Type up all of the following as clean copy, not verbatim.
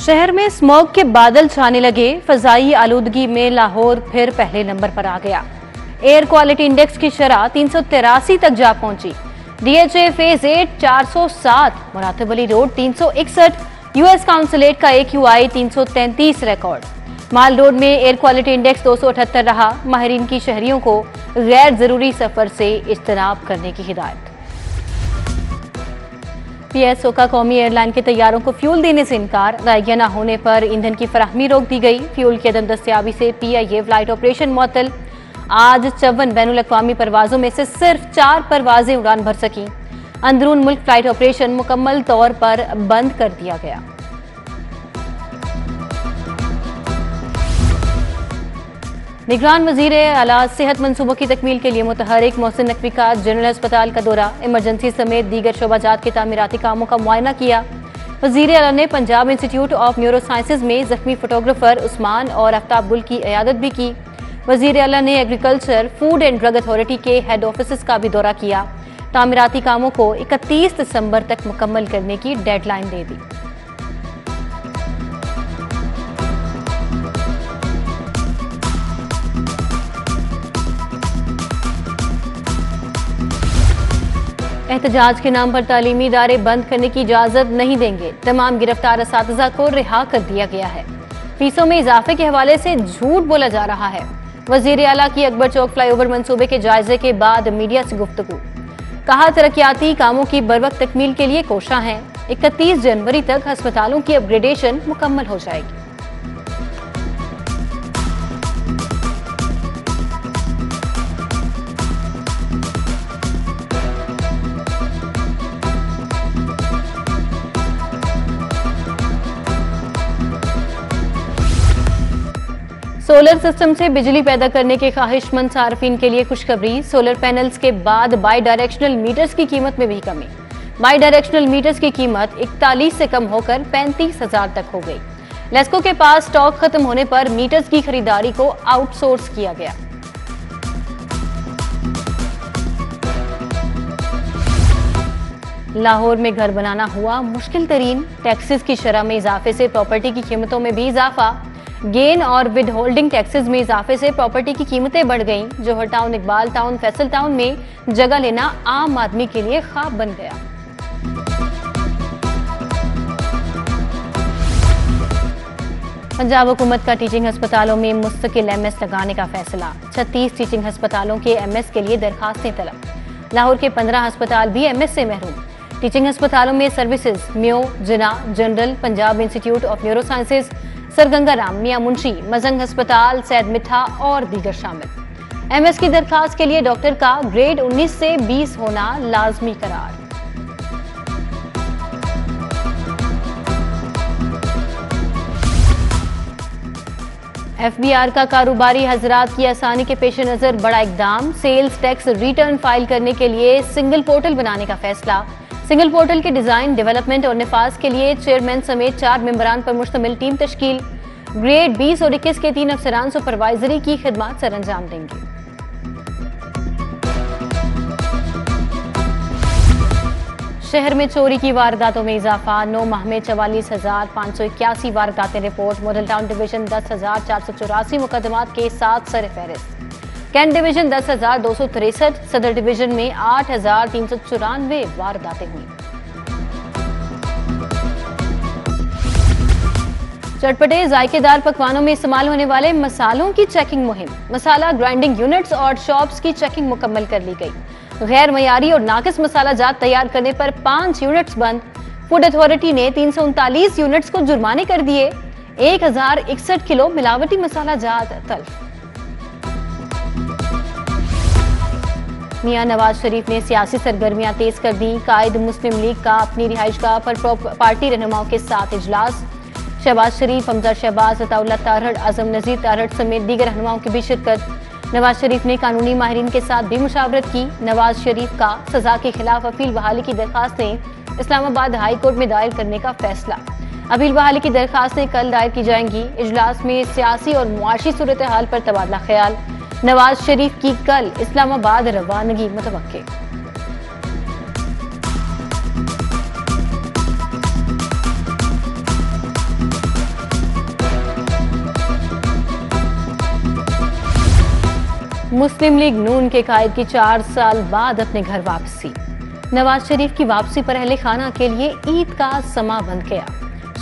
शहर में स्मॉग के बादल छाने लगे। फजाई आलूदगी में लाहौर फिर पहले नंबर पर आ गया। एयर क्वालिटी इंडेक्स की शरह 383 तक जा पहुंची। DHA phase 8 407, Muratib Ali road 361, US consulate का AQI 333 रिकॉर्ड। माल रोड में एयर क्वालिटी इंडेक्स 278 रहा। माहिरीन की शहरियों को गैर जरूरी सफर से इज्तनाब करने की हिदायत। पीएसओ का कौमी एयरलाइन के तैयारों को फ्यूल देने से इनकार। अदायगियां न होने पर ईंधन की फराहमी रोक दी गई। फ्यूल की अदम दस्तियाबी से PIA फ्लाइट ऑपरेशन मुअत्तल। आज 54 बैनुल अक़वामी परवाजों में से सिर्फ 4 परवाजें उड़ान भर सकी। अंदरून मुल्क फ्लाइट ऑपरेशन मुकम्मल तौर पर बंद कर दिया गया। निगरान वजीर आला सेहत मंसूबों की तकमील के लिए मुतहरिक मोहसिन नकवी का जनरल अस्पताल का दौरा। इमरजेंसी समेत दीगर शोबाजात के तामीराती कामों का मुआयना किया। वजीर आला ने Punjab institute of neuro sciences में जख्मी फोटोग्राफर उस्मान और आफ्ताब गुल की इयादत भी की। वजीर आला ने agriculture, food and drug authority के हेड ऑफिस का भी दौरा किया। तामीराती कामों को 31 दिसंबर तक मुकम्मल करने की डेडलाइन दे दी। एहतजाज के नाम पर तालीमी इदारे बंद करने की इजाजत नहीं देंगे। तमाम गिरफ्तार असातिज़ा को रिहा कर दिया गया है। फीसों में इजाफे के हवाले से झूठ बोला जा रहा है। वजीर आला की अकबर चौक फ्लाईओवर मंसूबे के जायजे के बाद मीडिया से गुफ्तगू। कहा, तरक्याती कामों की बरवक्त तकमील के लिए कोशा हैं। 31 जनवरी तक अस्पतालों की अपग्रेडेशन मुकम्मल हो जाएगी। सोलर सिस्टम से बिजली पैदा करने के ख्वाहिशमंद सार्फिन के लिए खुशखबरी। सोलर पैनल्स के बाद बाई डायरेक्शनल मीटर्स की कीमत में भी कमी। बाई डायरेक्शनल मीटर्स की कीमत 41 से कम होकर 35,000 तक हो गई। लेस्को के पास स्टॉक खत्म होने पर मीटर्स की खरीदारी को आउटसोर्स किया गया। लाहौर में घर बनाना हुआ मुश्किल तरीन। टैक्सेस की शरह में इजाफे से प्रॉपर्टी की कीमतों में भी इजाफा। गेन और विद होल्डिंग टैक्सेस में इजाफे से प्रॉपर्टी की कीमतें बढ़ गईं। Johar town, Iqbal town, Faisal town में जगह लेना आम आदमी के लिए ख्वाब बन गया। पंजाब हुकूमत का टीचिंग अस्पतालों में मुस्तकिल MS लगाने का फैसला। 36 टीचिंग अस्पतालों के MS के लिए दरखास्तें तलब। लाहौर के 15 अस्पताल भी MS से महरूम। टीचिंग अस्पतालों में services Mayo, Jinnah, general, Punjab institute of neuro sciences, Sir Ganga Ram, Mian Munshi, Mozang अस्पताल, सैद मिठा और दीगर शामिल। MS की दरखास्त के लिए डॉक्टर का ग्रेड 19 से 20 होना लाजमी करार। FBR का कारोबारी हजरात की आसानी के पेश नजर बड़ा इकदाम। सेल्स टैक्स रिटर्न फाइल करने के लिए सिंगल पोर्टल बनाने का फैसला। सिंगल पोर्टल के डिजाइन, डेवलपमेंट और निफाज के लिए चेयरमैन समेत 4 मेंबरान पर मुश्तमिल टीम तश्कील। ग्रेड 20 और 21 के 3 अफसरान सुपरवाइजरी की खिदमत सर अंजाम देंगे। शहर में चोरी की वारदातों में इजाफा। 9 माह में 44,581 वारदातें रिपोर्ट। मॉडल टाउन डिवीजन 10,484 मुकदमात के साथ सर फहरिस्त। कैंट डिवीजन 10,263, सदर डिवीजन में 8,394 वारदातें हुई। चटपटे जायकेदार पकवानों में इस्तेमाल होने वाले मसालों की चेकिंग मुहिम। मसाला ग्राइंडिंग यूनिट्स और शॉप्स की चेकिंग मुकम्मल कर ली गई। गैर मयारी और नाकिस मसाला जात तैयार करने पर 5 यूनिट्स बंद। फूड अथॉरिटी ने 339 यूनिट्स को जुर्माने कर दिए। 1061 किलो मिलावटी मसाला जात तल्फ। मियां नवाज शरीफ ने सियासी सरगर्मियां तेज कर दी। कायद मुस्लिम लीग का अपनी रिहाइशगाह पर पार्टी रहनुमाओं के साथ इजलास। शहबाज शरीफ, हमजा शहबाज, अताउल्ला तारड़, आजम नजीर तारड़ समेत दीगर रहनुमाओं की भी शिरकत। नवाज शरीफ ने कानूनी माहिरीन के साथ भी मुशावरत की। नवाज शरीफ का सजा के खिलाफ अपील बहाली की दरखास्तें इस्लामाबाद हाई कोर्ट में दायर करने का फैसला। अपील बहाली की दरखास्तें कल दायर की जाएंगी। इजलास में सियासी और मुआशी सूरत हाल पर तबादला ख्याल। नवाज शरीफ की कल इस्लामाबाद रवानगी मुतवक्के। मुस्लिम लीग नून के कायद की 4 साल बाद अपने घर वापसी। नवाज शरीफ की वापसी पर अहले खाना के लिए ईद का समा बंध गया।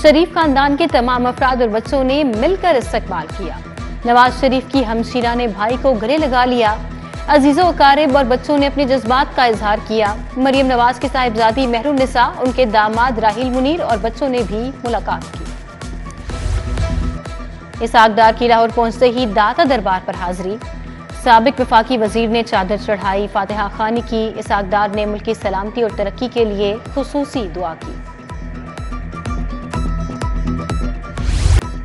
शरीफ खानदान के तमाम अफराद और बच्चों ने मिलकर इस्तकबाल किया। नवाज शरीफ की हमशीरा ने भाई को गले लगा लिया। अजीजों अकारिब और बच्चों ने अपने जज्बात का इजहार किया। मरियम नवाज की साहिबजादी मेहरुन्निसा, उनके दामाद राहिल मुनीर और बच्चों ने भी मुलाकात की। इसहाक डार की लाहौर पहुंचते ही दाता दरबार पर हाजिरी। साबिक वफाकी वजीर ने चादर चढ़ाई, फातिहा खानी की। इसहाक डार ने मुल्क की सलामती और तरक्की के लिए खुसूसी दुआ की।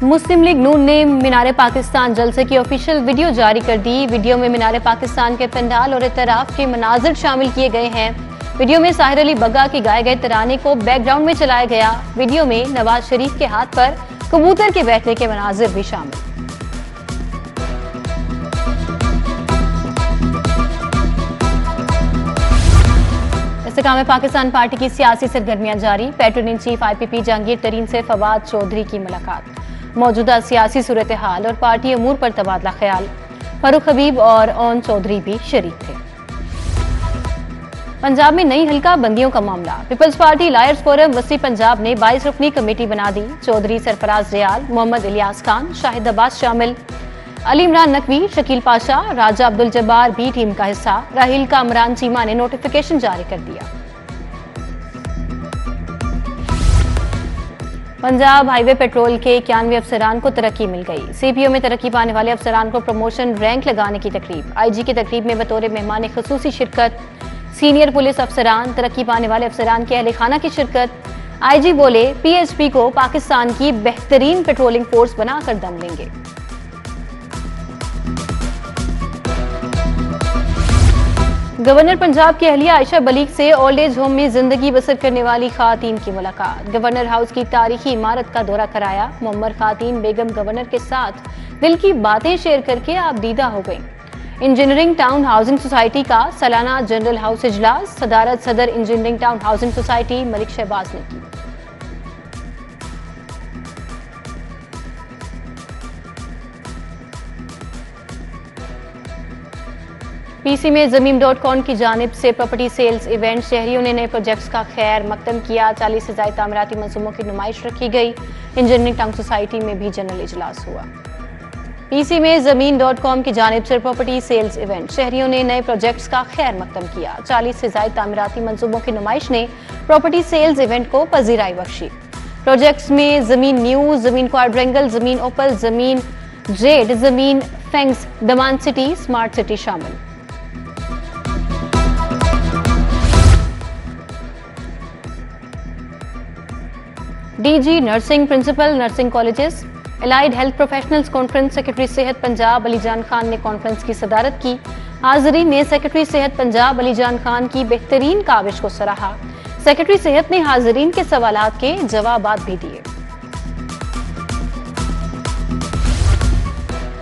मुस्लिम लीग नून ने मीनार पाकिस्तान जलसे की ऑफिशियल वीडियो जारी कर दी। वीडियो में मीनार पाकिस्तान के पंडाल और इतराफ के मनाजिर शामिल किए गए हैं। वीडियो में साहिर अली बग्गा के गाए गए तराने को बैकग्राउंड में चलाया गया। वीडियो में नवाज शरीफ के हाथ पर कबूतर के बैठने के मनाजिर भी शामिल। इस्तेकाम पाकिस्तान पार्टी की सियासी सरगर्मियां जारी। Patron in chief IPP Jahangir Tareen से फवाद चौधरी की मुलाकात। मौजूदा सियासी सूरत हाल और पार्टी अमूर पर तबादला ख्याल। फारूक हबीब और ओन चौधरी भी शरीक थे। पंजाब में नई हल्का बंदियों का मामला। पीपल्स पार्टी लायर्स फोरम वसी पंजाब ने 22 रुकनी कमेटी बना दी। चौधरी सरफराज रियाल, मोहम्मद इलियास खान, शाहिद अब्बास शामिल। अली इमरान नकवी, शकील पाशा, राजा अब्दुल जब्बार भी टीम का हिस्सा। राहिल कामरान चीमा ने नोटिफिकेशन जारी कर दिया। पंजाब हाईवे पेट्रोल के 91 अफसरान को तरक्की मिल गई। CPO में तरक्की पाने वाले अफसरान को प्रमोशन रैंक लगाने की तकरीब। IG की तकरीब में बतौर मेहमान खुसूसी शिरकत। सीनियर पुलिस अफसरान, तरक्की पाने वाले अफसरान के अहले खाना की शिरकत। IG बोले PHP को पाकिस्तान की बेहतरीन पेट्रोलिंग फोर्स बनाकर दम लेंगे। गवर्नर पंजाब की अहलिया आयशा बलीग से ओल्ड एज होम में जिंदगी बसर करने वाली खातीन की मुलाकात। गवर्नर हाउस की तारीखी इमारत का दौरा कराया। मुअम्मर खातीन बेगम गवर्नर के साथ दिल की बातें शेयर करके आबदीदा हो गईं। इंजीनियरिंग टाउन हाउसिंग सोसाइटी का सालाना जनरल हाउस इजलास सदारत सदर engineering town housing society Malik Shahbaz ने की। PC में ज़मीन.com की जानिब से प्रॉपर्टी सेल्स इवेंट। शहरियों ने नए प्रोजेक्ट्स का खैर मकदम किया। 40 से ज़ायद तामीराती मंसूबों की नुमाइश रखी गई। इंजीनियरिंग टाउन सोसाइटी में भी जनरल इजलास हुआ। PC में ज़मीन.com की जानिब से प्रॉपर्टी सेल्स इवेंट। शहरियों ने नए प्रोजेक्ट्स का खैर मकदम किया। 40 से ज़ायद तामीराती मंसूबों की नुमाइश ने प्रॉपर्टी सेल्स इवेंट को पजीराई बख्शी। प्रोजेक्ट्स में ज़मीन न्यू, ज़मीन क्वाड्रेंगल, ज़मीन ओपल, ज़मीन जेड, ज़मीन फेंग्स, दमान सिटी, स्मार्ट सिटी शामिल। DG nursing, principal nursing colleges, allied health professionals conference. Secretary सेहत पंजाब अली जान खान ने कॉन्फ्रेंस की सदारत की। हाज़रीन ने सेक्रेटरी सेहत पंजाब अली जान खान की बेहतरीन काविश को सराहा। सेक्रेटरी सेहत ने हाज़रीन के सवालात के जवाबात भी दिए।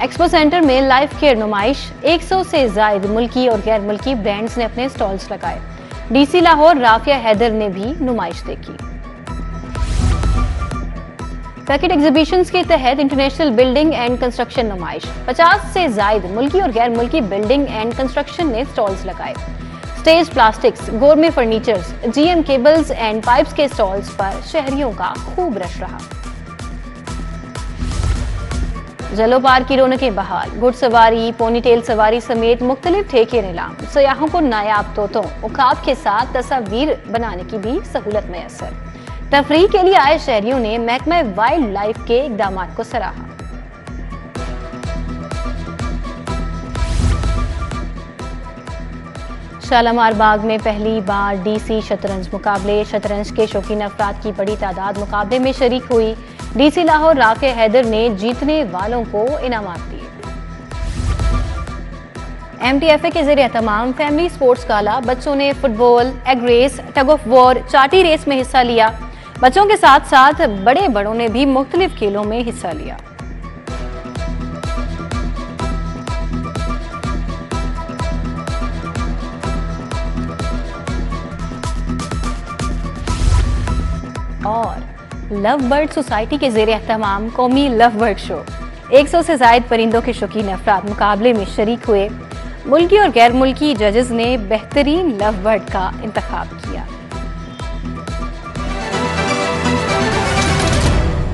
एक्सपो सेंटर में लाइफ केयर नुमाइश। 100 से जायद मुल्की और गैर मुल्की ब्रांड्स ने अपने स्टॉल्स लगाए। DC लाहौर राफिया हैदर ने भी नुमाइश देखी। पैकेट एग्जीबिशंस के तहत इंटरनेशनल बिल्डिंग एंड कंस्ट्रक्शन नुमाइश। 50 से जायद मुल्की और गैर मुल्की बिल्डिंग एंड कंस्ट्रक्शन ने स्टॉल्स लगाए। Stage plastics, गोरमे furnitures, GM cables and pipes के स्टॉल्स पर शहरियों का खूब रश रहा। जलो पार की रौनकें बहाल। घुड़सवारी, पोनीटेल सवारी समेत मुख्तलिफ ठेके नीलाम। सयाहों को नायाब तोतों, उकाब के साथ तस्वीर बनाने की भी सहूलत मैसर। तफरीह के लिए आए शहरियों ने महकमा वाइल्ड लाइफ के इकदामात को सराहा। शालामार बाग में पहली बार DC शतरंज मुकाबले। शतरंज के शौकीन अफराद की बड़ी तादाद मुकाबले में शरीक हुई। DC लाहौर राफिया हैदर ने जीतने वालों को इनामात दिए। MTFA के ज़रिए तमाम फैमिली स्पोर्ट्स गाला। बच्चों ने football, egg race, tug of war, चाटी रेस में हिस्सा लिया। बच्चों के साथ साथ बड़े बड़ों ने भी मुख्तलिफ खेलों में हिस्सा लिया। और लव बर्ड सोसाइटी के ज़रिए तमाम कौमी लव बर्ड शो। 100 से ज़ायद परिंदों के शौकीन अफराद मुकाबले में शरीक हुए। मुल्की और गैर मुल्की जजेस ने बेहतरीन लव बर्ड का इंतखाब किया।